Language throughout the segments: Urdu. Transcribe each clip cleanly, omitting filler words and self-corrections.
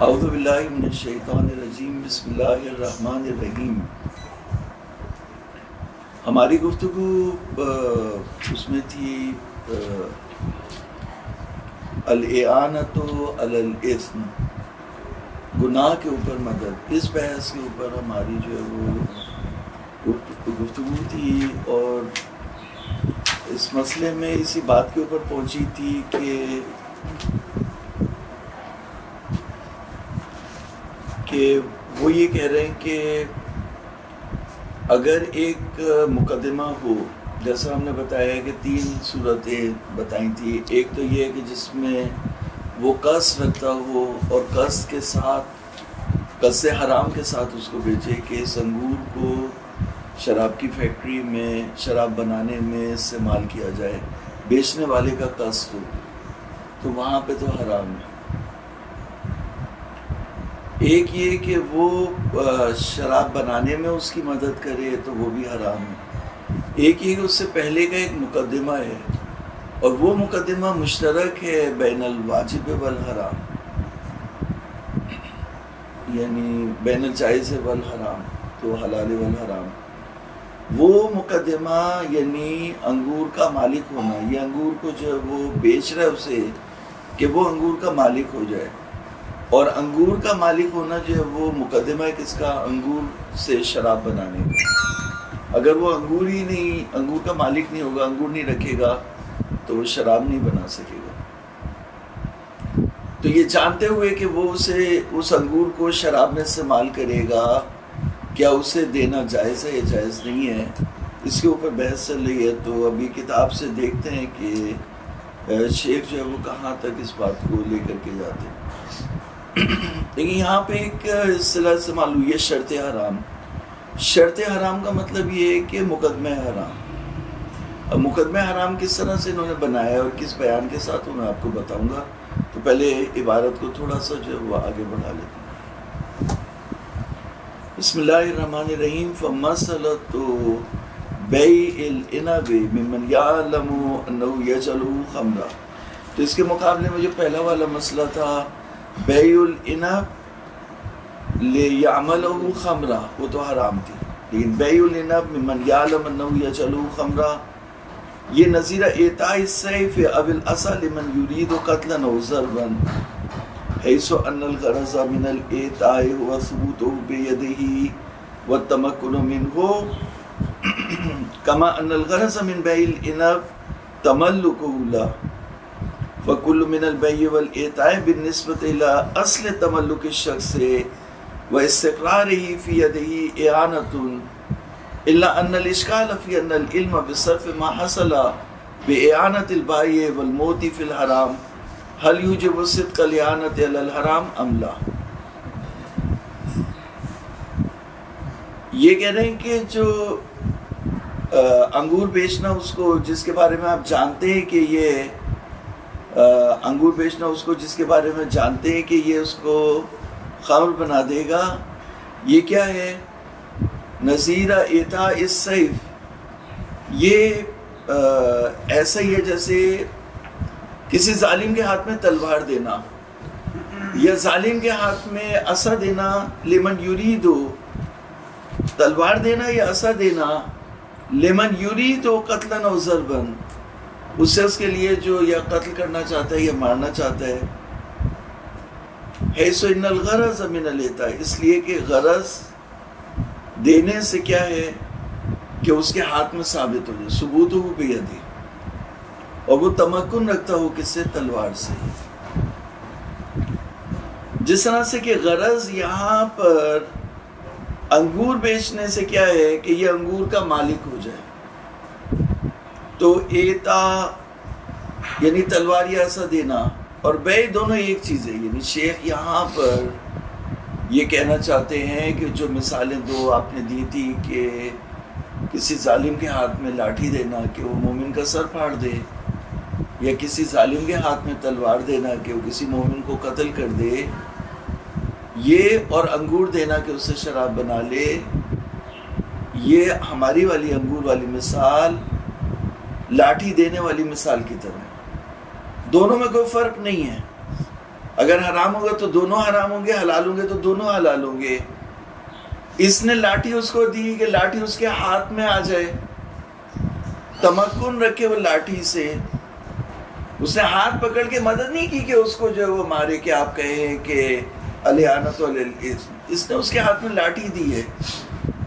اعوذ باللہ من الشیطان الرجیم، بسم اللہ الرحمن الرحیم۔ ہماری گفتگو اس میں تھی الاعانۃ علی الاثم، گناہ کے اوپر مدد۔ اس بحث کے اوپر ہماری جو ہے وہ گفتگو تھی، اور اس مسئلے میں اسی بات کے اوپر پہنچی تھی کہ وہ یہ کہہ رہے ہیں کہ اگر ایک مقدمہ ہو، جیسا ہم نے بتایا کہ 3 صورتیں بتائی تھی۔ ایک تو یہ ہے کہ جس میں وہ قصد رکھتا ہو اور قصد کے ساتھ، قصد حرام کے ساتھ اس کو بیچے کہ اس انگور کو شراب کی فیکٹری میں شراب بنانے میں استعمال کیا جائے، بیچنے والے کا قصد ہو، تو وہاں پہ تو حرام ہے۔ ایک یہ کہ وہ شراب بنانے میں اس کی مدد کرے تو وہ بھی حرام ہے۔ ایک یہ کہ اس سے پہلے کا ایک مقدمہ ہے، اور وہ مقدمہ مشترک ہے بین الواجب والحرام، یعنی بین الجائز والحرام، تو حلال والحرام۔ وہ مقدمہ یعنی انگور کا مالک ہونا، یہ انگور کو جو وہ بیچ رہا ہے اسے کہ وہ انگور کا مالک ہو جائے، اور انگور کا مالک ہونا جو ہے وہ مقدمہ ہے کس کا؟ انگور سے شراب بنانے کا۔ اگر وہ انگور ہی نہیں، انگور کا مالک نہیں ہوگا، انگور نہیں رکھے گا تو وہ شراب نہیں بنا سکے گا۔ تو یہ جانتے ہوئے کہ وہ اسے اس انگور کو شراب میں استعمال کرے گا، کیا اسے دینا جائز ہے یا جائز نہیں ہے، اس کے اوپر بحث چل رہی ہے۔ تو ابھی کتاب سے دیکھتے ہیں کہ شیخ جو ہے وہ کہاں تک اس بات کو لے کر کے جاتے ہیں۔ لیکن یہاں پہ ایک اصطلاح استعمال ہوئی ہے شرط حرام۔ شرط حرام کا مطلب یہ ہے کہ مقدمہ حرام۔ اب مقدمہ حرام کس طرح سے انہوں نے بنایا ہے اور کس بیان کے ساتھ میں آپ کو بتاؤں گا، تو پہلے عبارت کو تھوڑا سا جو وہ آگے بڑھا لیتے ہیں۔ بسم اللہ الرحمن الرحیم۔ فَمَثَلَةُ بَيْعِ الْعِنَبِ مِمَّنْ يَعْلَمُ أَنَّهُ يَجْعَلُهُ خَمْرًا، تو اس کے مقابلے میں جو پہلا والا مسئلہ تھا بیع العنب لیعملہ خمرہ، وہ تو حرام تھی، لیکن بیع العنب ممن یعلم انہ یجعلہ خمرہ یہ نظیر اعطاء السیف او العصا لمن یرید قتلا او ضربا، حیث ان الغرض من الاعطاء هو ثبوتہ بیدہ والتمکن منہ، کما ان الغرض من بیع العنب تملکہ لہ، فَكُلُّ مِنَ الْبَيْعِ وَالْإِعْطَاءِ بِالنِّسْبَةِ إِلَىٰ أَصْلِ تَمَلُّكِ الشَّخْصِ وَإِسْتِقْرَارِهِ فِي يَدِهِ إِعَانَةٌ، إِلَّا أَنَّ الْإِشْكَالَ فِي أَنَّ الْعِلْمَ بِصَرْفِ مَا حَصَلَ بِإِعَانَةِ الْبَائِعِ وَالْمُعْطِي فِي الْحَرَامِ هَلْ يُوجِبُ صِدْقَ الْإِعَانَةِ عَلَى الْحَرَامِ أَمْ لَا۔ یہ کہہ رہے ہیں کہ جو انگور بیچنا، اس کو جس کے بارے میں آپ جانتے ہیں کہ یہ انگور بیچنا، اس کو جس کے بارے میں جانتے ہیں کہ یہ اس کو خمر بنا دے گا، یہ کیا ہے؟ نظیر اعطاء السیف، یہ ایسا ہی ہے جیسے کسی ظالم کے ہاتھ میں تلوار دینا یا ظالم کے ہاتھ میں عصا دینا، لمن یرید، تلوار دینا یا عصا دینا، لمن یرید قتلا او ضربا، اس سے اس کے لیے جو یا قتل کرنا چاہتا ہے یا مارنا چاہتا ہے، حیث ان الغرض من الاعطاء، اس لیے کہ غرض دینے سے کیا ہے کہ اس کے ہاتھ میں ثابت ہو جائے، ثبوت ہو بیدی، اور وہ تمکن رکھتا ہو کس سے؟ تلوار سے۔ جس طرح سے کہ غرض یہاں پر انگور بیچنے سے کیا ہے کہ یہ انگور کا مالک ہو جائے، تو اعطاء یعنی تلوار یا عصا دینا اور بیع دونوں ایک چیز ہے۔ یعنی شیخ یہاں پر یہ کہنا چاہتے ہیں کہ جو مثالیں دو آپ نے دی تھی کہ کسی ظالم کے ہاتھ میں لاٹھی دینا کہ وہ مومن کا سر پھاڑ دے، یا کسی ظالم کے ہاتھ میں تلوار دینا کہ وہ کسی مومن کو قتل کر دے، یہ اور انگور دینا کہ اس سے شراب بنا لے، یہ ہماری والی انگور والی مثال لاٹھی دینے والی مثال کی طرح ہے، دونوں میں کوئی فرق نہیں ہے۔ اگر حرام ہوگا تو دونوں حرام ہوں گے، حلال ہوں گے تو دونوں حلال ہوں گے۔ اس نے لاٹھی اس کو دی کہ لاٹھی اس کے ہاتھ میں آ جائے، تمکن رکھے وہ لاٹھی سے، اس نے ہاتھ پکڑ کے مدد نہیں کی کہ اس کو جو وہ مارے، کہ آپ کہیں کہ الاعنت والاثم، اس نے اس کے ہاتھ میں لاٹھی دی ہے،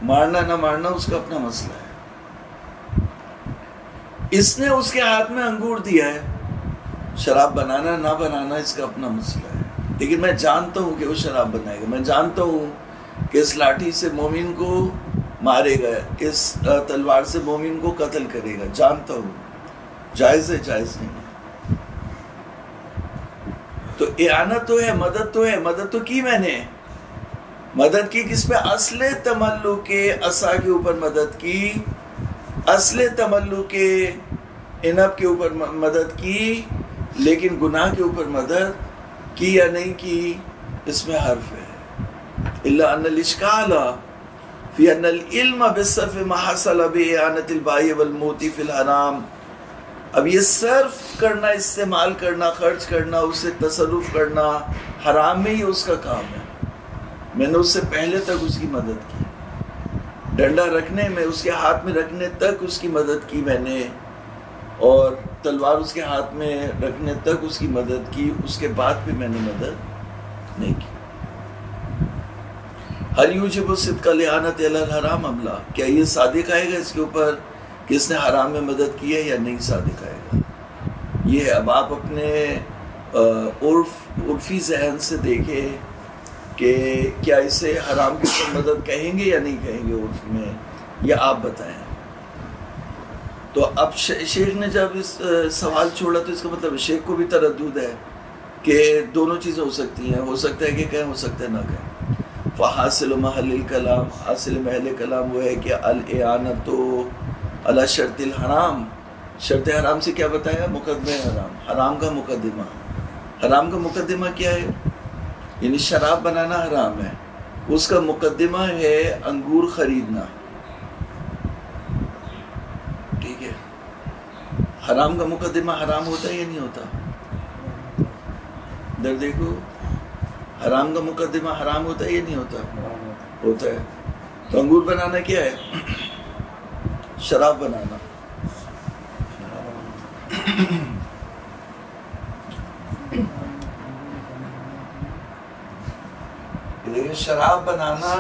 مارنا نہ مارنا اس کا اپنا مسئلہ ہے۔ اس نے اس کے ہاتھ میں انگور دیا ہے، شراب بنانا نہ بنانا اس کا اپنا مسئلہ ہے، لیکن میں جانتا ہوں کہ وہ شراب بنائے گا، میں جانتا ہوں کہ اس لاٹھی سے مومن کو مارے گا، اس تلوار سے مومن کو قتل کرے گا، جانتا ہوں، جائز ہے جائز نہیں ہے۔ تو اعانت تو ہے، مدد تو ہے، مدد تو کی میں نے، مدد کی کس پہ؟ اصل تملک کے عصا کے اوپر مدد کی، اصل تملک کے عنب کے اوپر مدد کی، لیکن گناہ کے اوپر مدد کی یا نہیں کی اس میں حرف ہے۔ الا ان الاشکال فی ان العلم بالصرف ما حصل باعانۃ البائع والموتی فی الحرام۔ اب یہ صرف کرنا، استعمال کرنا، خرچ کرنا، اس سے تصرف کرنا حرام میں ہی اس کا کام ہے۔ میں نے اس سے پہلے تک اس کی مدد کی، ڈنڈا رکھنے میں، اس کے ہاتھ میں رکھنے تک اس کی مدد کی میں نے، اور تلوار اس کے ہاتھ میں رکھنے تک اس کی مدد کی، اس کے بعد بھی میں نے مدد نہیں کی۔ هل یوجب الصدق الاعنت علی الحرام ام لا؟ کیا یہ صادق آئے گا اس کے اوپر کہ اس نے حرام میں مدد کی ہے یا نہیں صادق آئے گا؟ یہ اب آپ اپنے عرفی ذہن سے دیکھیں کہ کیا اسے حرام کے اوپر مدد کہیں گے یا نہیں کہیں گے عرف میں، یا آپ بتائیں۔ تو اب شیخ نے جب اس سوال چھوڑا تو اس کا مطلب شیخ کو بھی تردد ہے کہ دونوں چیزیں ہو سکتی ہیں، ہو سکتا ہے کہ کہیں، ہو سکتا ہے نہ کہیں۔ فحاصل محل الکلام، حاصل محل کلام وہ ہے کہ الاعانۃ علی شرط الحرام، شرط حرام سے کیا بتایا؟ مقدمہ حرام، حرام کا مقدمہ۔ حرام کا مقدمہ کیا ہے؟ یعنی شراب بنانا حرام ہے، اس کا مقدمہ ہے انگور خریدنا، ٹھیک ہے؟ حرام کا مقدمہ حرام ہوتا ہے یا نہیں ہوتا؟ در دیکھو، حرام کا مقدمہ حرام ہوتا ہے یا نہیں ہوتا؟ ہوتا ہے۔ تو انگور بنانا کیا ہے؟ شراب بنانا۔ دیکھیں، شراب بنانا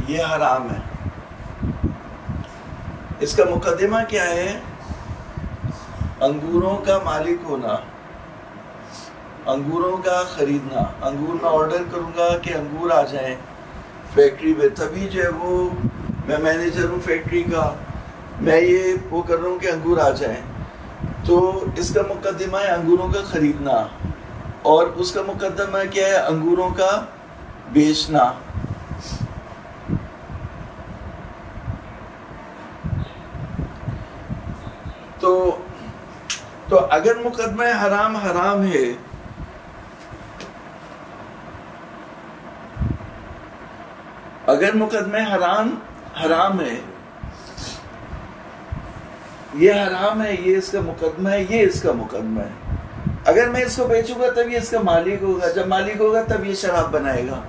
یہ حرام ہے، اس کا مقدمہ کیا ہے؟ انگوروں کا مالک ہونا، انگوروں کا خریدنا۔ انگور میں آرڈر کروں گا کہ انگور آ جائیں فیکٹری میں، تبھی جو ہے وہ میں مینیجر ہوں فیکٹری کا، میں یہ وہ کر رہا ہوں کہ انگور آ جائیں۔ تو اس کا مقدمہ ہے انگوروں کا خریدنا، اور اس کا مقدمہ کیا ہے؟ انگوروں کا بیچنا۔ تو اگر مقدمہ حرام حرام ہے، اگر مقدمہ حرام حرام ہے، یہ حرام ہے، یہ اس کا مقدمہ ہے، یہ اس کا مقدمہ ہے، اگر میں اس کو بیچوں گا تب یہ اس کا مالک ہوگا، جب مالک ہوگا تب یہ شراب بنائے گا۔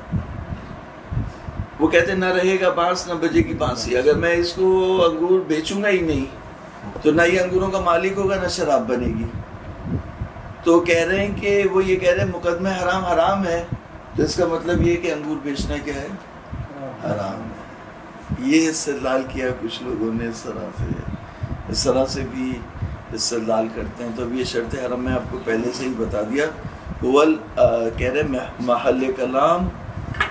وہ کہتے ہیں نہ رہے گا بانس نہ بجے گی بانسی۔ اگر میں اس کو انگور بیچوں گا ہی نہیں تو نہ یہ انگوروں کا مالک ہوگا نہ شراب بنے گی۔ تو کہہ رہے ہیں کہ وہ یہ کہہ رہے ہیں مقدمہ حرام حرام ہے، تو اس کا مطلب یہ کہ انگور بیچنا کیا ہے؟ حرام ہے۔ یہ استدلال کیا کچھ لوگوں نے، اس طرح سے بھی استدلال کرتے ہیں۔ تو اب یہ شرط حرام میں آپ کو پہلے سے ہی بتا دیا، کہہ رہے محل کلام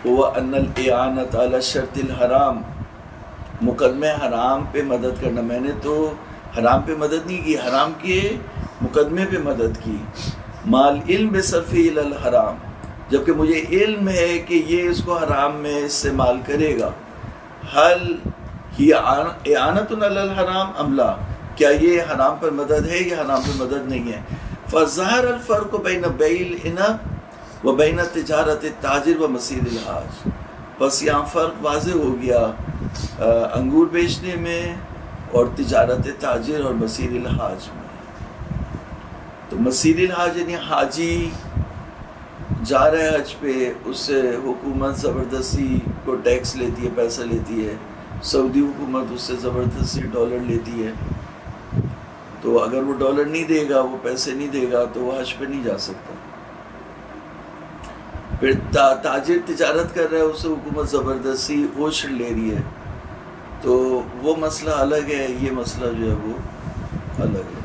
هو ان الاعانۃ علی شرط الحرام، مقدمہ حرام پہ مدد کرنا۔ میں نے تو حرام پہ مدد نہیں کی، حرام کے مقدمے پہ مدد کی، مال علم بصرف الی الحرام، جبکہ مجھے علم ہے کہ یہ اس کو حرام میں استعمال کرے گا۔ حل ہی اعانۃ علی الحرام ام لا، کیا یہ حرام پر مدد ہے یا حرام پر مدد نہیں ہے؟ فظہر الفرق بین بیع العنب و بین تجارت التاجر و مسیر الحاج، بس یہاں فرق واضح ہو گیا انگور بیچنے میں اور تجارت تاجر اور مسیر الحاج میں۔ تو مسیر الحاج یعنی حاجی جا رہا ہے حج پہ، اس سے حکومت زبردستی کو ٹیکس لیتی ہے، پیسہ لیتی ہے، سعودی حکومت اس سے زبردستی ڈالر لیتی ہے، تو اگر وہ ڈالر نہیں دے گا، وہ پیسے نہیں دے گا تو وہ حج پہ نہیں جا سکتا۔ پھر تاجر تجارت کر رہا ہے، اس سے حکومت زبردستی اوشر لے رہی ہے، تو وہ مسئلہ الگ ہے، یہ مسئلہ جو ہے وہ الگ ہے۔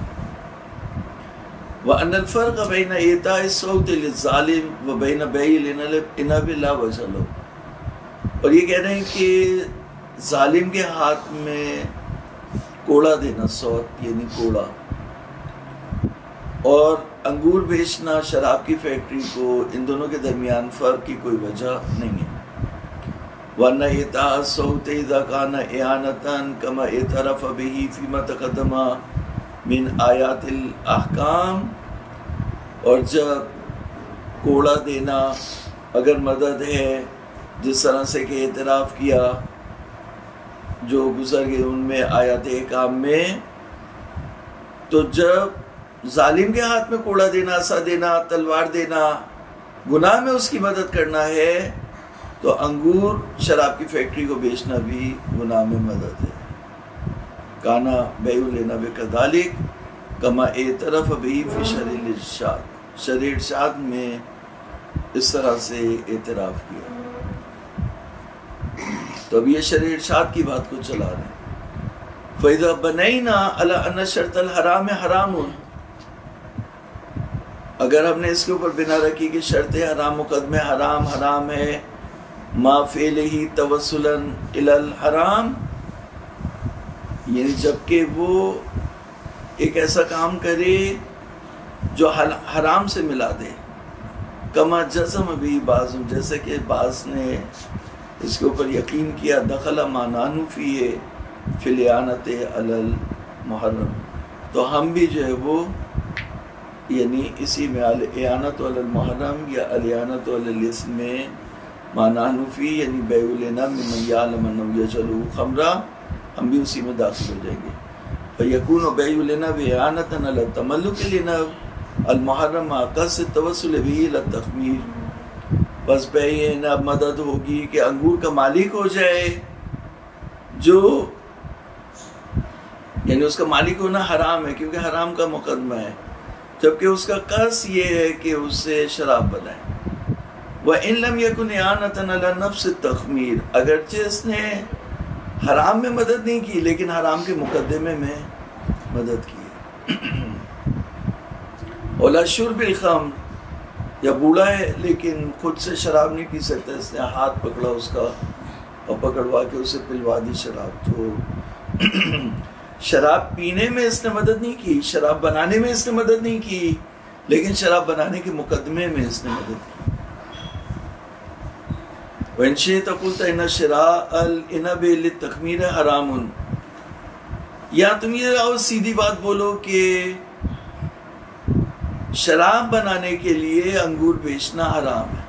وَأَنَّ الْفَرْقَ بَيْنَ إِيتَاءِ الصَّوْتِ لِلظَّالِمِ وَبَيْنَ بَيْعِ الْإِنَبِ لَا وَجْهَ لَهُ، اور یہ کہہ رہے ہیں کہ ظالم کے ہاتھ میں کوڑا دینا، صوت یعنی کوڑا، اور انگور بیچنا شراب کی فیکٹری کو، ان دونوں کے درمیان فرق کی کوئی وجہ نہیں ہے۔ وَأَنَّ إِيتَاءَ الصَّوْتِ إِذَا كَانَ إِعَانَةً كَمَا اعْتَرَفَ بِهِ فِيمَا تَقَدَّمَ من آیات الاحکام، اور جب کوڑا دینا اگر مدد ہے، جس طرح سے کہ اعتراف کیا جو گزر گئے ان میں آیات احکام میں، تو جب ظالم کے ہاتھ میں کوڑا دینا، عصا دینا، تلوار دینا گناہ میں اس کی مدد کرنا ہے، تو انگور شراب کی فیکٹری کو بیچنا بھی گناہ میں مدد ہے۔ کانا بیع العنب کذالک کما اعترف بہ فی شرع الارشاد، شرع ارشاد میں اس طرح سے اعتراف کیا۔ تو اب یہ شرع ارشاد کی بات کو چلا رہے ہیں۔ فَإِذَا بَنَيْنَا عَلَىٰ أَنَّ شَرْطَ الْحَرَامِ حَرَامٌ، اگر ہم نے اس کے اوپر بنا رکھی کہ شرط حرام، مقدمہ حرام حرام ہے، ما فعلہ توسلا الی الحرام، یعنی جبکہ وہ ایک ایسا کام کرے جو حرام سے ملا دے، کما جزم بھی بعض، جیسے کہ بعض نے اس کے اوپر یقین کیا، دخل ما نانفی فی الاعانۃ علی المحرم، تو ہم بھی جو ہے وہ یعنی اسی میں الاعانۃ علی المحرم یا الاعانۃ علی الاسم میں ما نانفی یعنی بیع العنب ممن یعلم انہ یجعلہ خمرا، ہم بھی اسی میں داخل ہو جائیں گے۔ فَيَكُونُ بَيْعُ الْعِنَبِ إِعَانَةً عَلَى التَّمَلُّكِ الْعِنَبِ الْمُحَرَّمَ مَعَ قَصْدِ التَّوَسُّلِ بِهِ إِلَى التَّخْمِيرِ، بس بیع عنب مدد ہوگی کہ انگور کا مالک ہو جائے، جو یعنی اس کا مالک ہونا حرام ہے کیونکہ حرام کا مقدمہ ہے، جبکہ اس کا قصد یہ ہے کہ اس سے شراب بنائے۔ وَإِن لَمْ يَكُنْ إِعَانَةً عَلَى نَفْسِ التَّخْمِيرِ، اگرچہ اس نے حرام میں مدد نہیں کی لیکن حرام کے مقدمے میں مدد کی۔ اولا شرب الخمر، یا بوڑھا ہے لیکن خود سے شراب نہیں پی سکتا، اس نے ہاتھ پکڑا اس کا اور پکڑوا کے اسے پلوا دی شراب، تو شراب پینے میں اس نے مدد نہیں کی، شراب بنانے میں اس نے مدد نہیں کی، لیکن شراب بنانے کے مقدمے میں اس نے مدد کی۔ وَإِن شِئْتَ قُلْتَ إِنَّ شِرَاءَ الْعِنَبِ لِلتَّخْمِيرِ حَرَامٌ، یا تم یہ اور سیدھی بات بولو کہ شراب بنانے کے لیے انگور بیچنا حرام ہے،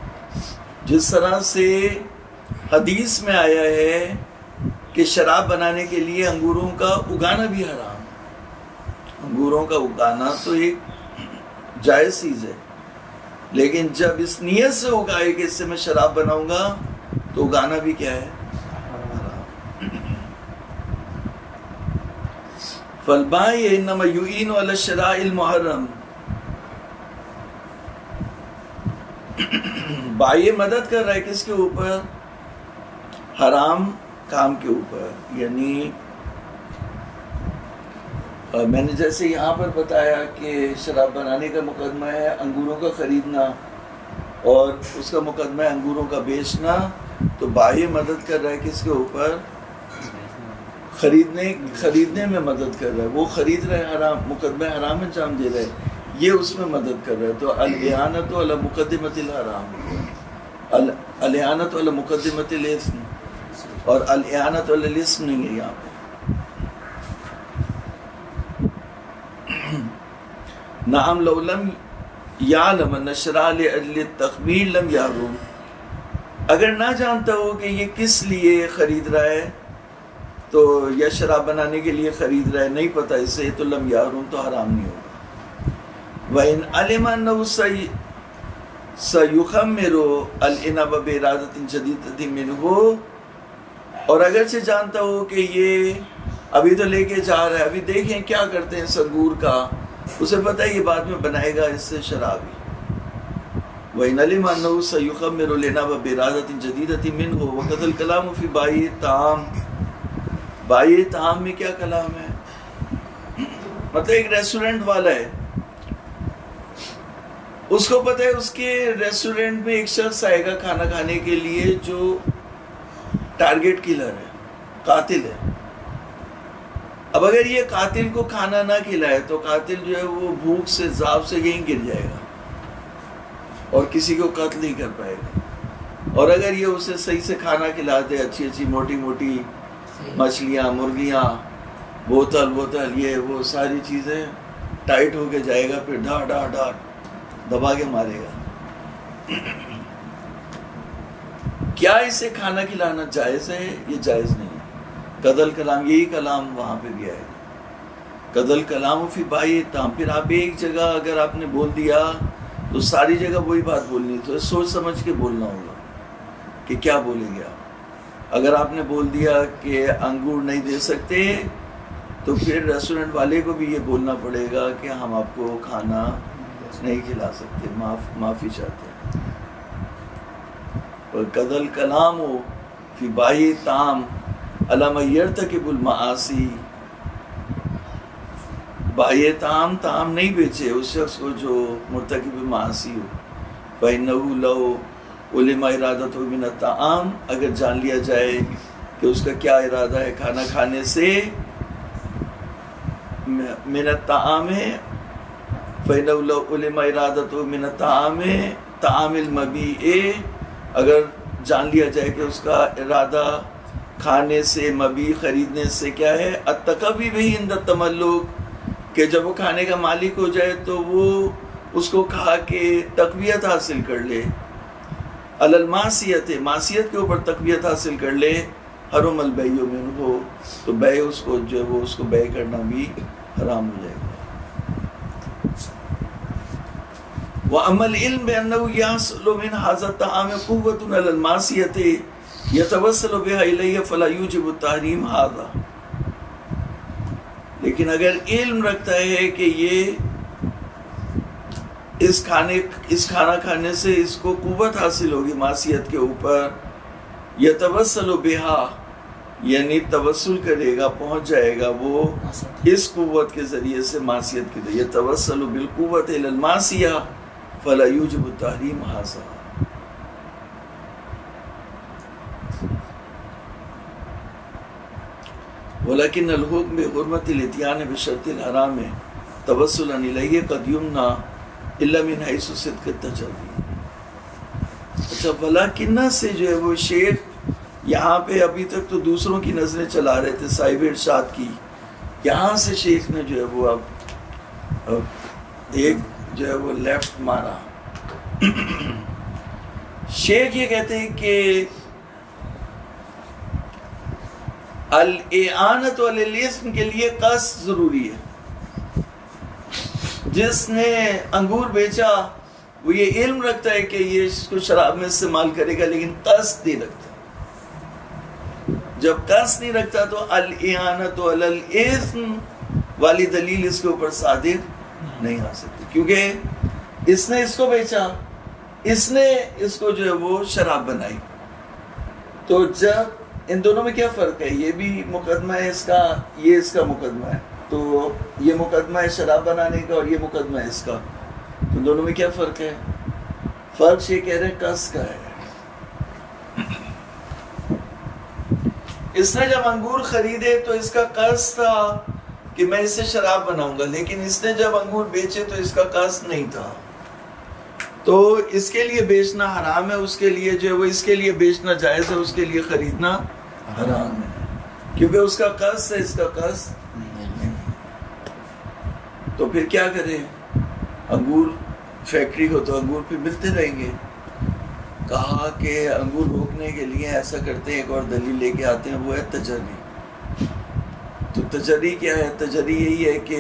جس طرح سے حدیث میں آیا ہے کہ شراب بنانے کے لیے انگوروں کا اگانا بھی حرام ہے۔ انگوروں کا اگانا تو ایک جائز چیز ہے، لیکن جب اس نیت سے اگائے کہ اس سے میں شراب بناؤں گا تو اگانا بھی کیا ہے؟ فالبائع انما یعین علی الشراء المحرم، بائع مدد کر رہا ہے کس کے اوپر؟ حرام کام کے اوپر، یعنی میں نے جیسے یہاں پر بتایا کہ شراب بنانے کا مقدمہ ہے انگوروں کا خریدنا اور اس کا مقدمہ ہے انگوروں کا بیچنا، تو بائع مدد کر رہا ہے کس کے اوپر؟ خریدنے میں مدد کر رہا ہے، وہ خرید رہا ہے، حرام مقدمہ حرام انجام دے رہا ہے، یہ اس میں مدد کر رہا ہے۔ تو الاعانۃ علی مقدمۃ الحرام، الاعانۃ علی مقدمۃ الاسم، اور الاعانۃ علی الاسم نہیں ہے یہاں پہ۔ نعم لو لم یعلم ان الشراء للتخمیر لم یحرم، اگر نہ جانتا ہو کہ یہ کس لیے خرید رہا ہے، تو یا شراب بنانے کے لیے خرید رہا ہے، نہیں پتہ اسے، تو لم یحرم تو حرام نہیں ہوگا۔ وَإِنْ عَلِمَ أَنَّهُ سَيُخَمِّرُ الْإِنَبَ بِإِرَادَةٍ جَدِيدَةٍ مِنْهُ، اور اگرچہ جانتا ہو کہ یہ ابھی تو لے کے جا رہا ہے، ابھی دیکھیں کیا کرتے ہیں اس انگور کا، اسے پتہ ہے یہ بعد میں بنائے گا اس سے شرابی. وَإِنْ عَلِمَ أَنَّهُ سَيُخَمِّرُ الْإِنَبَ بِإِرَادَةٍ جَدِيدَةٍ مِنْهُ وَقَدَ الْكَلَامُ فِي بَيْعِ الطَّعَامِ. بَيْعِ الطَّعَامِ میں کیا کلام ہے؟ مطلب ایک ریسٹورنٹ والا ہے، اس کو پتہ ہے اس کے ریسٹورنٹ میں ایک شخص آئے گا کھانا کھانے کے لیے جو ٹارگٹ کلر ہے، قاتل ہے. اب اگر یہ قاتل کو کھانا نہ کھلائے تو قاتل جو ہے وہ بھوک سے ذاب سے یہیں گر جائے گا اور کسی کو قتل نہیں کر پائے گا. اور اگر یہ اسے صحیح سے کھانا کھلا دے، اچھی اچھی موٹی موٹی مچھلیاں، مرغیاں، بوتل یہ وہ ساری چیزیں، ٹائٹ ہو کے جائے گا، پھر ڈھا ڈھا ڈھا دبا کے مارے گا. کیا اسے کھانا کھلانا جائز ہے؟ یہ جائز نہیں ہے. قدل کلام، یہی کلام وہاں پہ بھی آئے گا. قدل کلام فی بَيْعِ الطَّعَامِ. پھر آپ ایک جگہ اگر آپ نے بول دیا تو ساری جگہ وہی بات بولنی، تو سوچ سمجھ کے بولنا ہوگا کہ کیا بولیں گے آپ. اگر آپ نے بول دیا کہ انگور نہیں دے سکتے تو پھر ریسٹورنٹ والے کو بھی یہ بولنا پڑے گا کہ ہم آپ کو کھانا نہیں کھلا سکتے، معافی چاہتے ہیں. وَقَدَ الْكَلَامُ فِي بَيْعِ الطَّعَامِ عَلَىٰ مَن يَرْتَكِبُ الْمَعَاصِي. بَيْعِ طعام، طعام نہیں بیچے اس شخص کو جو مرتکب معاصی ہو. فَإِنَّهُ لَوْ عُلِمَ إِرَادَتُهُ مِنَ الطَّعَامِ. اگر جان لیا جائے کہ اس کا کیا ارادہ ہے کھانا کھانے سے، من الطعام ہے، فَإِنَّهُ لَوْ عُلِمَ إِرَادَتُهُ مِنَ الطَّعَامِ طَعَامِ الْمَبِيعِ. اگر جان لیا جائے کہ اس کا ارادہ کھانے سے، مبیع خریدنے سے کیا ہے، التقوی بہ عند التملک، کہ جب وہ کھانے کا مالک ہو جائے تو وہ اس کو کھا کے تقویت حاصل کر لے، علی المعصیت، معصیت کے اوپر تقویت حاصل کر لے، حرم البیع منہ، تو بیع اس کو جو ہے وہ اس کو بیع کرنا بھی حرام ہو جائے گا. وَأَمَّا الْعِلْمُ بِأَنَّهُ يَحْصُلُ مِنْ هَذَا الطَّعَامِ قُوَّةٌ عَلَى الْمَعْصِيَةِ يَتَوَسَّلُ بِهَا إِلَيْهِ فَلَا يُوجِبُ التَّحْرِيمَ هَذَا. لیکن اگر علم رکھتا ہے کہ یہ اس کھانا کھانے سے اس کو قوت حاصل ہوگی معصیت کے اوپر، یتوسل بہا، یعنی توسل کرے گا، پہنچ جائے گا وہ اس قوت کے ذریعے سے معصیت کی طرف. یتوسل بالقوت الی المعصیہ فلا یوجب التحریم ھذا. ولكن الحكم بحرمة الاتيان بشرط الحرام توسلا الیہ قد یمنع الا من حیث صدق التجلی. اچھا، ولیکن سے جو ہے وہ شیخ یہاں پہ ابھی تک تو دوسروں کی نظریں چلا رہے تھے صاحب ارشاد کی، یہاں سے شیخ نے جو ہے وہ اب ایک جو ہے وہ لیفٹ مارا. شیخ یہ کہتے ہیں کہ الاعانۃ علی الاسم کے لیے قصد ضروری ہے. جس نے انگور بیچا وہ یہ علم رکھتا ہے کہ یہ اس کو شراب میں استعمال کرے گا، لیکن قصد نہیں رکھتا. جب قصد نہیں رکھتا تو الاعانۃ علی الاسم والی دلیل اس کے اوپر صادق نہیں آ سکتی، کیونکہ اس نے اس کو بیچا، اس نے اس کو جو ہے وہ شراب بنائی. تو جب ان دونوں میں کیا فرق ہے؟ یہ بھی مقدمہ ہے اس کا، یہ اس کا مقدمہ ہے. تو یہ مقدمہ ہے شراب بنانے کا اور یہ مقدمہ ہے اس کا. تو دونوں میں کیا فرق ہے؟ فرق یہ کہہ رہے ہیں قصد کا ہے. اس نے جب انگور خریدے تو اس کا قصد تھا کہ میں اس سے شراب بناؤں گا، لیکن اس نے جب انگور بیچے تو اس کا قصد نہیں تھا. تو اس کے لیے بیچنا حرام ہے، اس کے لیے جو ہے وہ اس کے لیے بیچنا جائز ہے، اس کے لیے خریدنا حرام ہے، کیونکہ اس کا قصد ہے، اس کا قصد نہیں. تو پھر کیا کریں؟ انگور فیکٹری کو تو انگور پہ ملتے رہیں گے. کہا کہ انگور روکنے کے لیے ایسا کرتے ہیں، ایک اور دلیل لے کے آتے ہیں، وہ ہے تجری. تو تجری کیا ہے؟ تجری یہی ہے کہ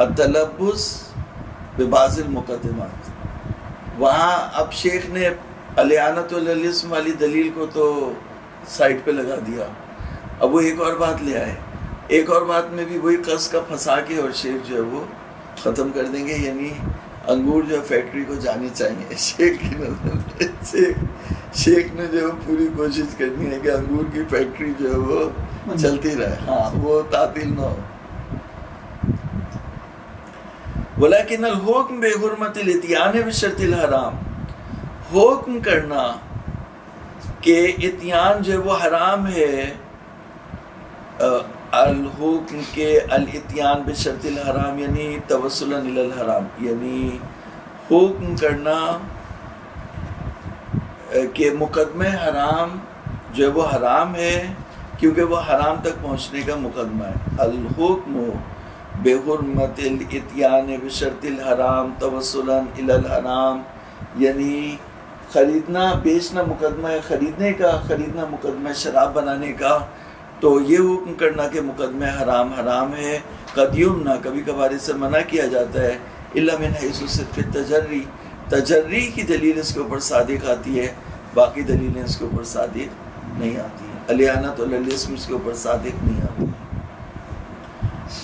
التلبس ببعض المقدمات. وہاں اب شیخ نے الیانت والاسم والی دلیل کو تو سائٹ پہ لگا دیا. اب وہ ایک اور بات لے آئے. ایک اور بات میں بھی وہی قص کا پھنسا کے اور شیخ جو ہے وہ ختم کر دیں گے. یعنی انگور جو فیکٹری کو جانے چاہیے. شیخ کی نظر میں شیخ نے جو پوری کوشش کرنی ہے کہ انگور کی فیکٹری جو ہے وہ چلتی رہے, ہاں وہ تعطیل نہ ہو. ولیکن الحکم بحرمت الاتیان بشرط الحرام, حکم کرنا کہ اتیان جو وہ حرام ہے, الحکم کے الاتیان بشرط الحرام یعنی توسلا الی الحرام, یعنی حکم کرنا کہ مقدمہ حرام جو ہے وہ حرام ہے کیونکہ وہ حرام تک پہنچنے کا مقدمہ ہے. الحکم بحرمت الاتیان بشرط الحرام توسلا الی الحرام, یعنی خریدنا بیچنا مقدمہ ہے خریدنے کا, خریدنا مقدمہ ہے شراب بنانے کا. تو یہ حکم کرنا کہ مقدمہ حرام حرام ہے. قد یمنع, کبھی کبھار اس سے منع کیا جاتا ہے. الا من حیث صدق التجری, تجری کی دلیل اس کے اوپر صادق آتی ہے, باقی دلیلیں اس کے اوپر صادق نہیں آتی ہیں. الیانت والاسم اس کے اوپر صادق نہیں آتی ہیں.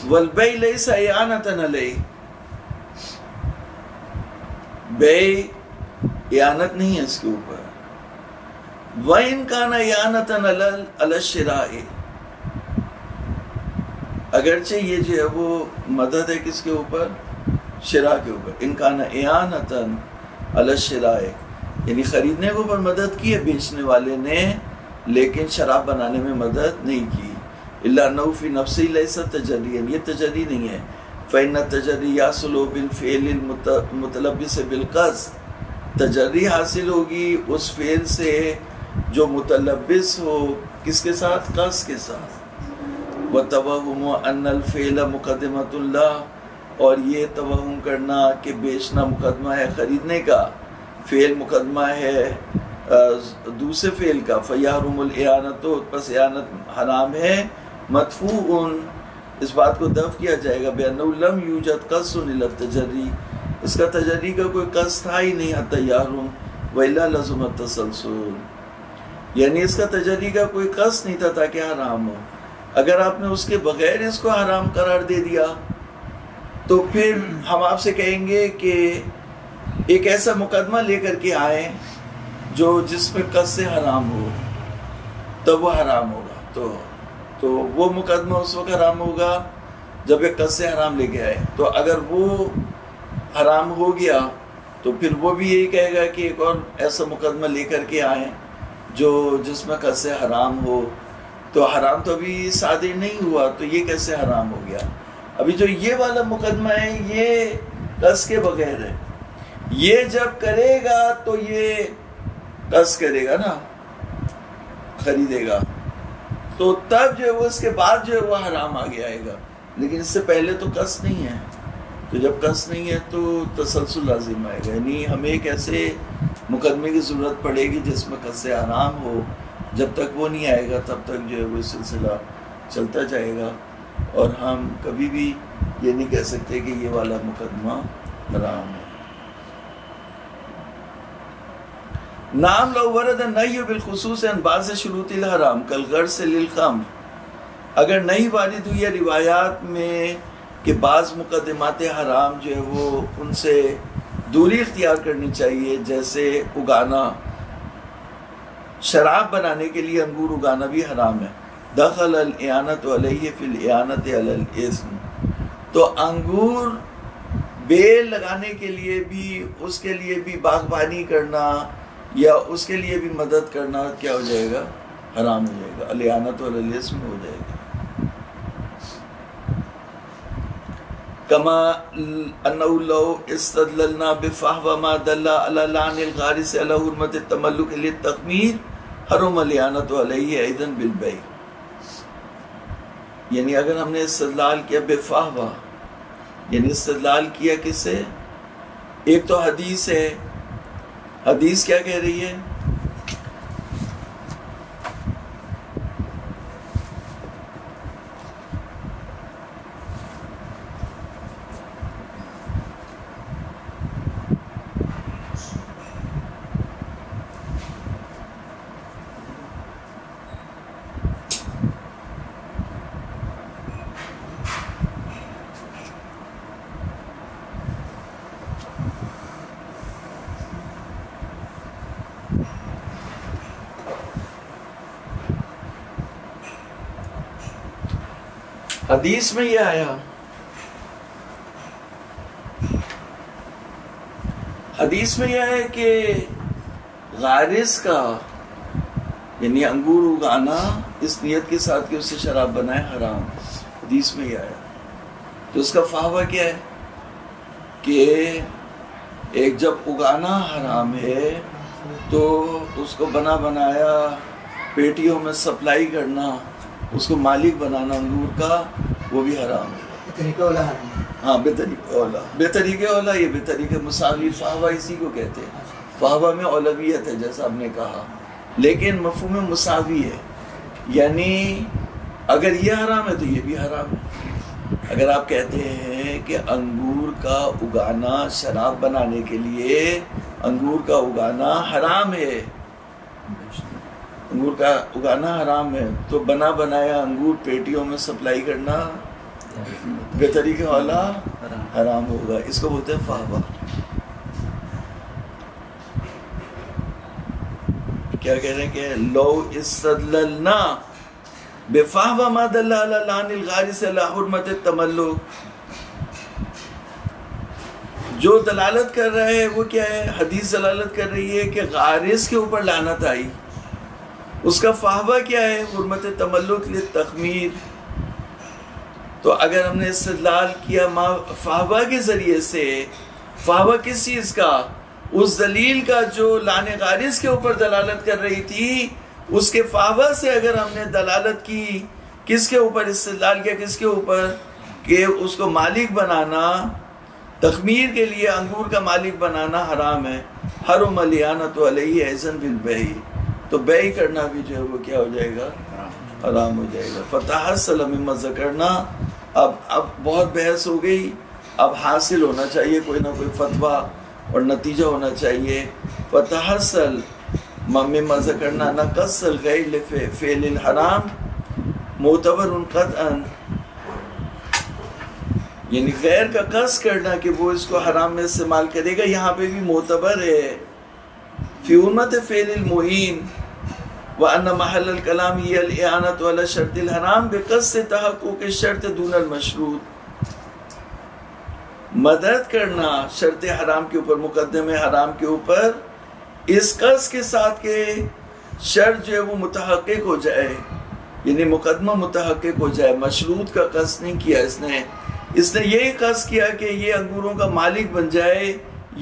والبیع لیس اعانۃ علیہ, بیع اعانت نہیں ہے اس کے اوپر. وَإِنْ كَانَ اعانۃ علی الشراء, اگرچہ یہ جو ہے وہ مدد ہے کس کے اوپر, شراء کے اوپر. ان کان اعانۃ علی الشراء, یعنی خریدنے کے اوپر مدد کی ہے بیچنے والے نے, لیکن شراب بنانے میں مدد نہیں کی. الا انه فی نفسه لیس تجری, یہ تجری نہیں ہے. فإن التجری یحصل بالفعل المتلبس بالقصد, تجری حاصل ہوگی اس فعل سے جو متلبس ہو کس کے ساتھ, قصد کے ساتھ. وتوہم ان الفعل مقدمۃ اللہ, اور یہ توہم کرنا کہ بیچنا مقدمہ ہے خریدنے کا, فعل مقدمہ ہے دوسرے فعل کا. فیحرم الاعانۃ, پس اعانت حرام ہے. مدفوع, اس بات کو دفع کیا جائے گا. بأنہ لم یوجد قصد الی التجری, اس کا تجری کا کوئی قصد تھا ہی نہیں حتی یحرم وإلا لزم التسلسل, یعنی اس کا تجری کا کوئی قصد نہیں تھا تاکہ حرام ہو. اگر آپ نے اس کے بغیر اس کو حرام قرار دے دیا تو پھر ہم آپ سے کہیں گے کہ ایک ایسا مقدمہ لے کر کے آئیں جو جس میں قصد سے حرام ہو, تو وہ حرام ہوگا. تو وہ مقدمہ اس وقت حرام ہوگا جب ایک قصد سے حرام لے کے آئے. تو اگر وہ حرام ہو گیا تو پھر وہ بھی یہی کہے گا کہ ایک اور ایسا مقدمہ لے کر کے آئیں جو جس میں قصد سے حرام ہو. تو حرام تو ابھی صادر نہیں ہوا, تو یہ کیسے حرام ہو گیا. ابھی جو یہ والا مقدمہ ہے یہ قصد کے بغیر ہے. یہ جب کرے گا تو یہ قصد کرے گا نا, خریدے گا, تو تب جو ہے وہ اس کے بعد جو ہے وہ حرام آگے آئے گا. لیکن اس سے پہلے تو قصد نہیں ہے. تو جب قصد نہیں ہے تو تسلسل لازم آئے گا. یعنی ہمیں ایک ایسے مقدمے کی ضرورت پڑے گی جس میں قصد حرام ہو. جب تک وہ نہیں آئے گا تب تک جو ہے وہ سلسلہ چلتا جائے گا, اور ہم کبھی بھی یہ نہیں کہہ سکتے کہ یہ والا مقدمہ حرام ہے. نام لو ورد النہی بالخصوص عن بعض شروط الحرام کالغرس للخمر, اگر نہیں وارد ہوئی ہے روایات میں کہ بعض مقدمات حرام جو ہے وہ ان سے دوری اختیار کرنی چاہیے, جیسے اگانا, شراب بنانے کے لیے انگور اگانا بھی حرام ہے. دخل الاعانۃ علیہ فی الاعانۃ علی الاسم, تو انگور بیل لگانے کے لیے بھی, اس کے لیے بھی باغبانی کرنا یا اس کے لیے بھی مدد کرنا کیا ہو جائے گا, حرام ہو جائے گا. الاعانۃ علی الاسم ہو جائے گا. کما انہ لو استدللنا بفحوى ما دل على لعن الغارس على حرمت التملک للتخمیر حرم الاعانۃ علیہ ایضا بالبیع. یعنی اگر ہم نے استدلال کیا بفحوى, یعنی استدلال کیا کس سے, ایک تو حدیث ہے. حدیث کیا کہہ رہی ہے, حدیث میں یہ آیا، حدیث میں یہ ہے کہ غارس کا یعنی انگور اگانا اس نیت کے ساتھ کہ اس سے شراب بنائے حرام، حدیث میں یہ آیا۔ تو اس کا فاہوہ کیا ہے کہ ایک جب اگانا حرام ہے تو اس کو بنا بنایا پیٹیوں میں سپلائی کرنا، اس کو مالک بنانا انگور کا، وہ بھی حرام ہے۔ ہاں بے طریقہ اولا، بے طریقہ اولا، یہ بے طریقہ مساوی، فاہوہ اسی کو کہتے ہیں۔ فاہوہ میں اولویت ہے جیسا آپ نے کہا، لیکن مفہوم مساوی ہے، یعنی اگر یہ حرام ہے تو یہ بھی حرام ہے۔ اگر آپ کہتے ہیں کہ انگور کا اگانا شراب بنانے کے لیے انگور کا اگانا حرام ہے، انگور کا اگانا حرام ہے، تو بنا بنایا انگور پیٹیوں میں سپلائی کرنا بے طریقہ والا حرام ہوگا، اس کو بولتے ہیں فاہوہ۔ کیا کہہ رہے ہیں کہ لو استدللنا بفاہوہ ما دل علی لعن الغارس علی حرمت التملک، جو دلالت کر رہا ہے وہ کیا ہے؟ حدیث دلالت کر رہی ہے کہ غارس کے اوپر لعنت آئی، اس کا فاہوہ کیا ہے؟ حرمت تملک للتخمیر۔ تو اگر ہم نے استدلال کیا فاہوہ کے ذریعے سے، فاہوہ کس چیز کا؟ اس دلیل کا جو لعن غارس کے اوپر دلالت کر رہی تھی، اس کے فاہوہ سے اگر ہم نے دلالت کی، کس کے اوپر استدلال کیا؟ کس کے اوپر؟ کہ اس کو مالک بنانا، تخمیر کے لیے انگور کا مالک بنانا حرام ہے، حرم الاعانۃ علیہ ایذن بالبیع، تو بیع کرنا بھی جو ہے وہ کیا ہو جائے گا؟ حرام ہو جائے گا۔ فتحصل مما ذکرنا، اب بہت بحث ہو گئی، اب حاصل ہونا چاہیے کوئی نہ کوئی فتویٰ اور نتیجہ ہونا چاہیے۔ فتحصل مما ذکرنا نقص الغیر لفعل الحرام معتبر قطعا، یعنی غیر کا قصد کرنا کہ وہ اس کو حرام میں استعمال کرے گا، یہاں پہ بھی معتبر ہے۔ فی حرمت فعل المعین وَأَنَّ مَحَلَّ الْكَلَامِ هِيَ الْإِعَانَةُ عَلَى شَرْطِ الْحَرَامِ بِقَصْدِ تَحَقُّقِ الشَّرْطِ دُونَ الْمَشْرُوطِ، مدد کرنا شرط حرام کے اوپر، مقدم حرام کے اوپر، اس قصد کے ساتھ کہ شرط جو ہے وہ متحقق ہو جائے، یعنی مقدمہ متحقق ہو جائے۔ مشروط کا قصد نہیں کیا اس نے یہی قصد کیا کہ یہ انگوروں کا مالک بن جائے،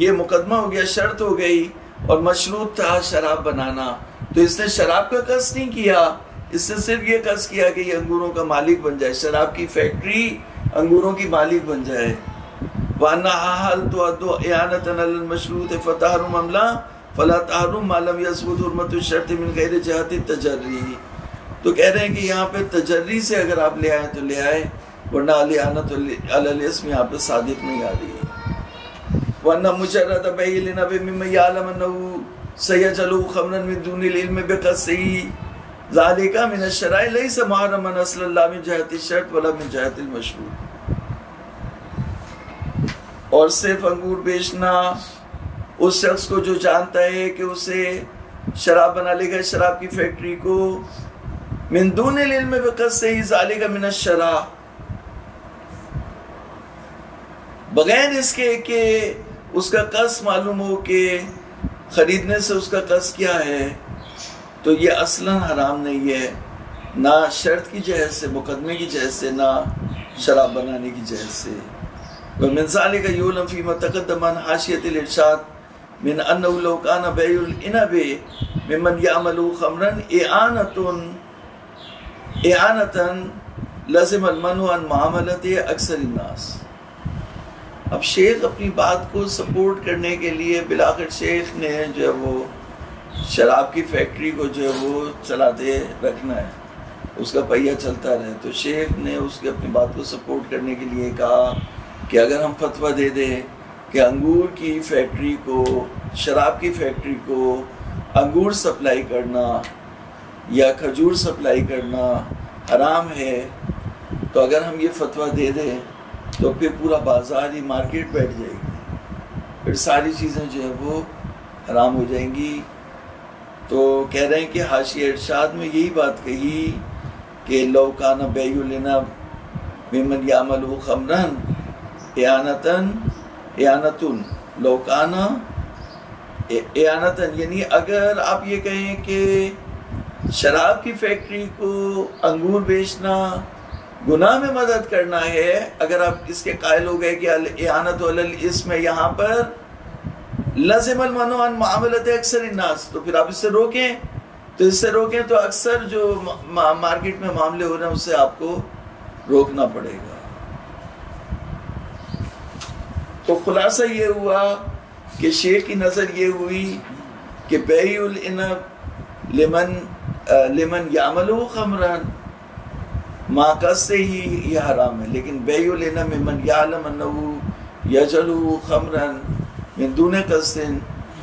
یہ مقدمہ ہو گیا، شرط ہو گئی، اور مشروط تھا شراب بنانا، تو اس نے شراب کا قصد نہیں کیا، اس نے صرف یہ قصد کیا کہ یہ انگوروں کا مالک بن جائے، شراب کی فیکٹری انگوروں کی مالک بن جائے۔ وَأَنَّهَا هَلْ تُعَدُّ إِعَانَةً عَلَى الْمَشْرُوطِ فَتَحْرُمُ أَمْ لَا فَلَا تَحْرُمُ مَا لَمْ يَثْبُتْ حُرْمَةُ الشَّرْطِ مِنْ غَيْرِ جِهَةِ التَّجَرِّي، تو کہہ رہے ہیں کہ یہاں پہ تجری سے اگر آپ لے آئیں تو لے آئے، ورنہ الإعانة علی الاسم یہاں پہ صادق نہیں آ رہی ہے۔ وَأَنَّ مُجَرَّدَ بَيْعِ الْعِنَبِ مِمَّنْ يَعْلَمُ أَنَّهُ سَيَجْعَلُهُ خَمْرًا مِنْ دُونِ الْعِلْمِ بِقَصْدِهِ ذَلِكَ مِنَ الشَّرَائِعِ لَيْسَ مُحَرَّمًا أَصْلًا لَا مِنْ جِهَةِ الشَّرْطِ وَلَا مِنْ جِهَةِ الْمَشْرُوطِ، اور صرف انگور بیچنا اس شخص کو جو جانتا ہے کہ اسے شراب بنا لے گا شراب کی فیکٹری کو، من دون العلم بقصدہ ذالک من الشراء، بغیر اس کے کہ اس کا قصد معلوم ہو کہ خریدنے سے اس کا قصد کیا ہے، تو یہ اصلاً حرام نہیں ہے، نہ شرط کی جہت سے، مقدمے کی جہت سے، نہ شراب بنانے کی جہت سے۔ ومن ذلك يعلم فيما تقدم عن حاشية الإرشاد من أنه لو كان بيع العنب ممن يعمل خمرا إعانة لزم المنع عن معاملته أكثر الناس۔ اب شیخ اپنی بات کو سپورٹ کرنے کے لیے بالآخر شیخ نے جو ہے وہ شراب کی فیکٹری کو جو ہے وہ چلاتے رکھنا ہے، اس کا پہیہ چلتا رہے، تو شیخ نے اس کی اپنی بات کو سپورٹ کرنے کے لیے کہا کہ اگر ہم فتویٰ دے دیں کہ انگور کی فیکٹری کو، شراب کی فیکٹری کو انگور سپلائی کرنا یا کھجور سپلائی کرنا حرام ہے، تو اگر ہم یہ فتویٰ دے دیں تو پھر پورا بازار ہی مارکیٹ بیٹھ جائے گی، پھر ساری چیزیں جو ہے وہ حرام ہو جائیں گی۔ تو کہہ رہے ہیں کہ حاشیہ ارشاد میں یہی بات کہی کہ لو کان بیع العنب ممن یعمل خمرن اعانتن لو کان اعانتن، یعنی اگر آپ یہ کہیں کہ شراب کی فیکٹری کو انگور بیچنا گناہ میں مدد کرنا ہے، اگر آپ اس کے قائل ہو گئے کہ اعانت علی الاسم یہاں پر لازم المنع عن معاملت اکثر الناس، تو پھر آپ اس سے روکیں، تو اکثر جو مارکیٹ میں معاملے ہو رہے ہیں اس سے آپ کو روکنا پڑے گا۔ تو خلاصہ یہ ہوا کہ شیخ کی نظر یہ ہوئی کہ بیع العنب لمن یعمل خمرن ما قصد ہی یہ حرام ہے، لیکن بیع العنب ممن یعلم انہ یجعل خمرن من دون قصد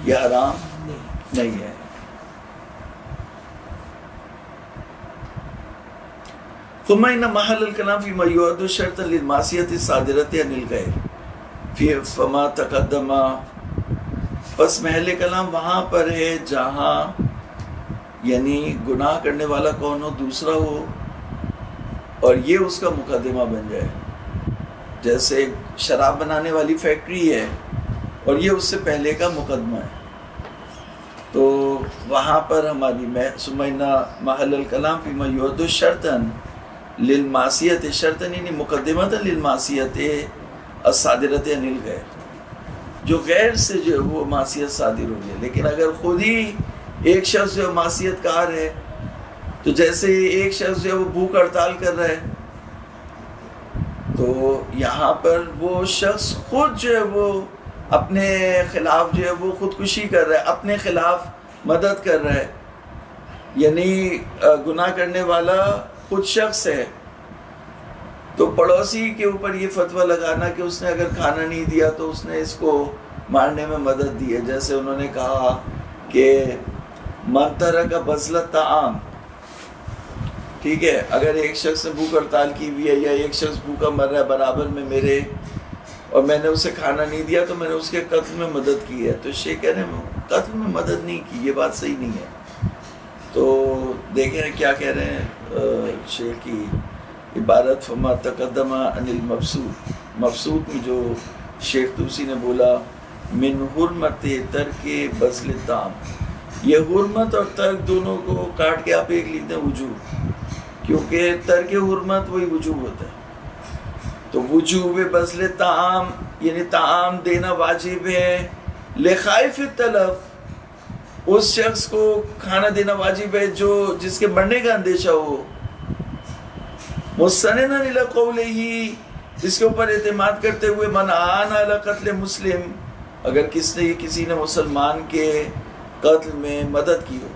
یہ حرام نہیں ہے۔ ثم ان محل الكلام فيما يعد شرطا للمعصية الصادرة عن الغير فما تقدم، پس محل کلام وہاں پر ہے جہاں یعنی گناہ کرنے والا کون ہو، دوسرا ہو، اور یہ اس کا مقدمہ بن جائے۔ جیسے شراب بنانے والی فیکٹری ہے اور یہ اس سے پہلے کا مقدمہ ہے، تو وہاں پر ہماری سمعنا محل الکلام فیما یعد شرطا للمعصیت، شرطا یعنی مقدمۃ للمعصیت الصادرۃ عن الغیر، جو غیر سے جو ہے وہ معصیت صادر ہو گئی۔ لیکن اگر خود ہی ایک شخص جو معصیت کار ہے، تو جیسے ایک شخص جو ہے وہ بھوک ہڑتال کر رہا ہے، تو یہاں پر وہ شخص خود جو ہے وہ اپنے خلاف جو ہے وہ خودکشی کر رہا ہے، اپنے خلاف مدد کر رہا ہے، یعنی گناہ کرنے والا خود شخص ہے، تو پڑوسی کے اوپر یہ فتویٰ لگانا کہ اس نے اگر کھانا نہیں دیا تو اس نے اس کو مارنے میں مدد دی ہے۔ جیسے انہوں نے کہا کہ من ترک بذل الطعام، ٹھیک ہے، اگر ایک شخص نے بھوک ہڑتال کی ہوئی ہے یا ایک شخص بھوکا مر رہا ہے برابر میں میرے، اور میں نے اسے کھانا نہیں دیا تو میں نے اس کے قتل میں مدد کی ہے، تو شیخ کہہ رہے ہیں قتل میں مدد نہیں کی، یہ بات صحیح نہیں ہے۔ تو دیکھیں کیا کہہ رہے ہیں شیخ کی عبارت، فما تقدم عن المبسوط، مبسوط میں جو شیخ توسی نے بولا من حرمت ترک بذل الطعام، یہ حرمت اور ترک دونوں کو کاٹ کے آپ ایک لکھ دیں وجوب، کیونکہ ترک حرمت وہی وجوب ہوتا ہے، تو وجوب بذل الطعام یعنی طعام دینا واجب ہے، لخائف التلف، اس شخص کو کھانا دینا واجب ہے جو جس کے مرنے کا اندیشہ ہو، مستنداً الی قولہ، اس کے اوپر اعتماد کرتے ہوئے من اعان علی قتل مسلم، اگر کسی نے مسلمان کے قتل میں مدد کی ہو،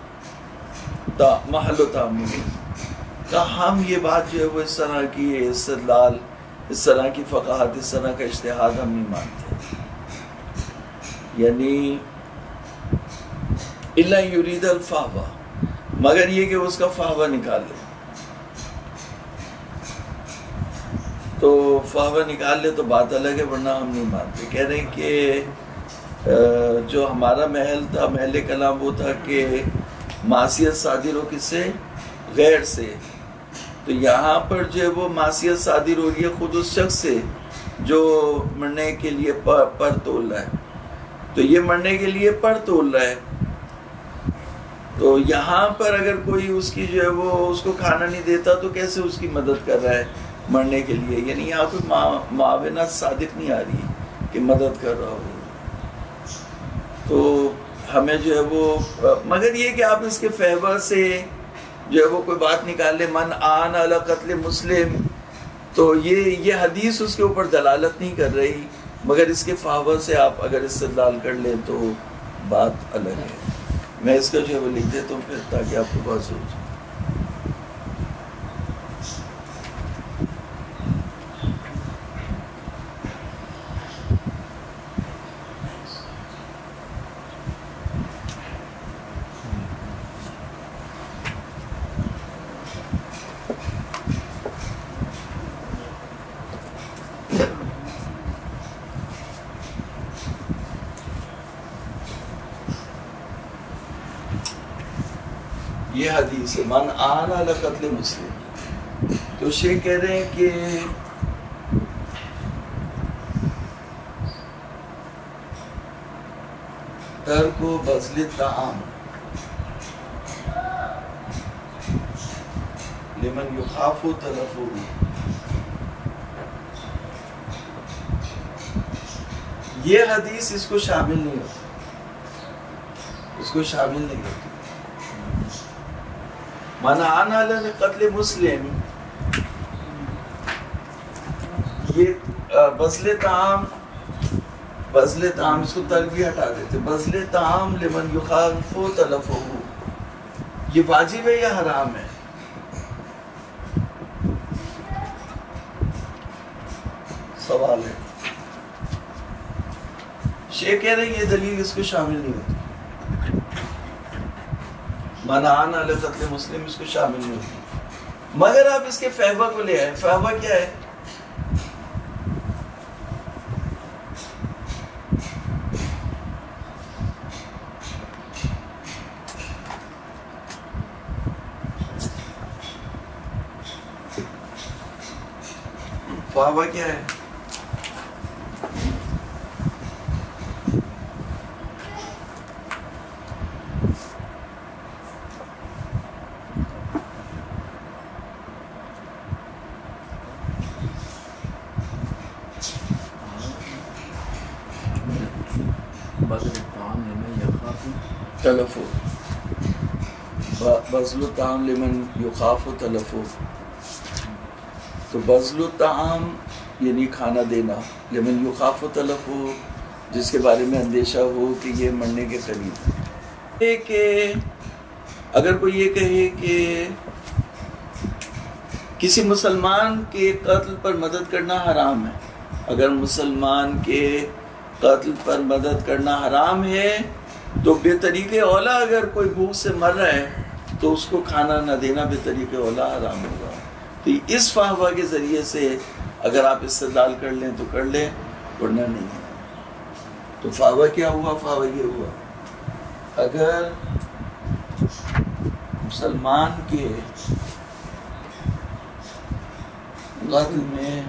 محل و تعمیر کا ہم یہ بات جو ہے وہ اس طرح کی استدلال، اس طرح کی فقاہت، اس طرح کا اجتہاد ہم نہیں مانتے، یعنی الا یرید الفاوہ، مگر یہ کہ اس کا فاوہ نکال لے، تو فاوہ نکال لے تو بات الگ ہے، ورنہ ہم نہیں مانتے۔ کہہ رہے ہیں کہ جو ہمارا محل تھا، محل کلام وہ تھا کہ معصیت صادر ہو کس سے، غیر سے، تو یہاں پر جو ہے وہ معصیت صادر ہو رہی ہے خود اس شخص سے جو مرنے کے لیے پر تول رہا ہے، تو یہ مرنے کے لیے پر تول رہا ہے، تو یہاں پر اگر کوئی اس کی جو ہے وہ اس کو کھانا نہیں دیتا تو کیسے اس کی مدد کر رہا ہے مرنے کے لیے، یعنی یہاں کوئی معاونت صادق نہیں آ رہی کہ مدد کر رہا ہو، تو ہمیں جو ہے وہ مگر یہ کہ آپ اس کے فیور سے جو ہے وہ کوئی بات نکال لیں، من آن علی قتل مسلم، تو یہ حدیث اس کے اوپر دلالت نہیں کر رہی، مگر اس کے فیور سے آپ اگر استدلال کر لیں تو بات الگ ہے۔ میں اس کا جو ہے وہ لکھ دیتا ہوں پھر تاکہ آپ کو بات سمجھ۔ یہ حدیث ہے من آن علی قتل مسلم، تو شیخ کہہ رہے ہیں کہ ترک بذل الطعام لمن یخاف تلفہ، یہ حدیث اس کو شامل نہیں ہوتی، اس کو شامل نہیں ہوتی۔ منعان علی قتل مسلم، یہ بذل طعام، بذل طعام اس کو ترک بھی ہٹا دیتے، بذل طعام لمن یخاف تلفہ، یہ واجب ہے یا حرام ہے؟ سوال ہے۔ شیخ کہہ رہے ہیں یہ دلیل اس کو شامل نہیں ہوتی، منعان علی قتل مسلم اس کو شامل نہیں ہوتی، مگر آپ اس کے فہوہ کو لے آئے۔ فہوہ کیا ہے؟ فہوہ کیا ہے؟ تلفہ، بذل الطعام لمن یخاف تلفہ، تو بذل الطعام یعنی کھانا دینا، لمن یخاف تلفہ جس کے بارے میں اندیشہ ہو کہ یہ مرنے کے قریب ہے۔ کہ اگر کوئی یہ کہے کہ کسی مسلمان کے قتل پر مدد کرنا حرام ہے، اگر مسلمان کے قتل پر مدد کرنا حرام ہے تو بے طریق اولا اگر کوئی بھوک سے مر رہا ہے تو اس کو کھانا نہ دینا بے طریق اولا حرام ہوگا۔ تو اس فہوہ کے ذریعے سے اگر آپ استدلال کر لیں تو کر لیں، ورنہ نہیں ہے۔ تو فہوہ کیا ہوا؟ فہوہ یہ ہوا اگر مسلمان کے قتل میں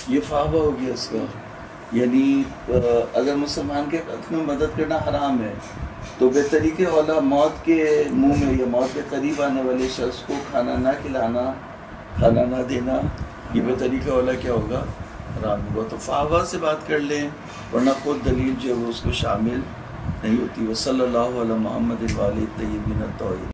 یہ فہوہ ہو گیا اس کا، یعنی اگر مسلمان کے قتل میں مدد کرنا حرام ہے تو بے طریق اولا موت کے منہ میں یا موت کے قریب آنے والے شخص کو کھانا نہ کھلانا، کھانا نہ دینا، یہ بے طریق اولا کیا ہوگا؟ حرام ہوگا۔ تو فہوہ سے بات کر لیں، ورنہ خود دلیل جو ہے وہ اس کو شامل نہیں ہوتی۔ وصلی اللہ علی محمد وآلہ الطیبین الطاہرین۔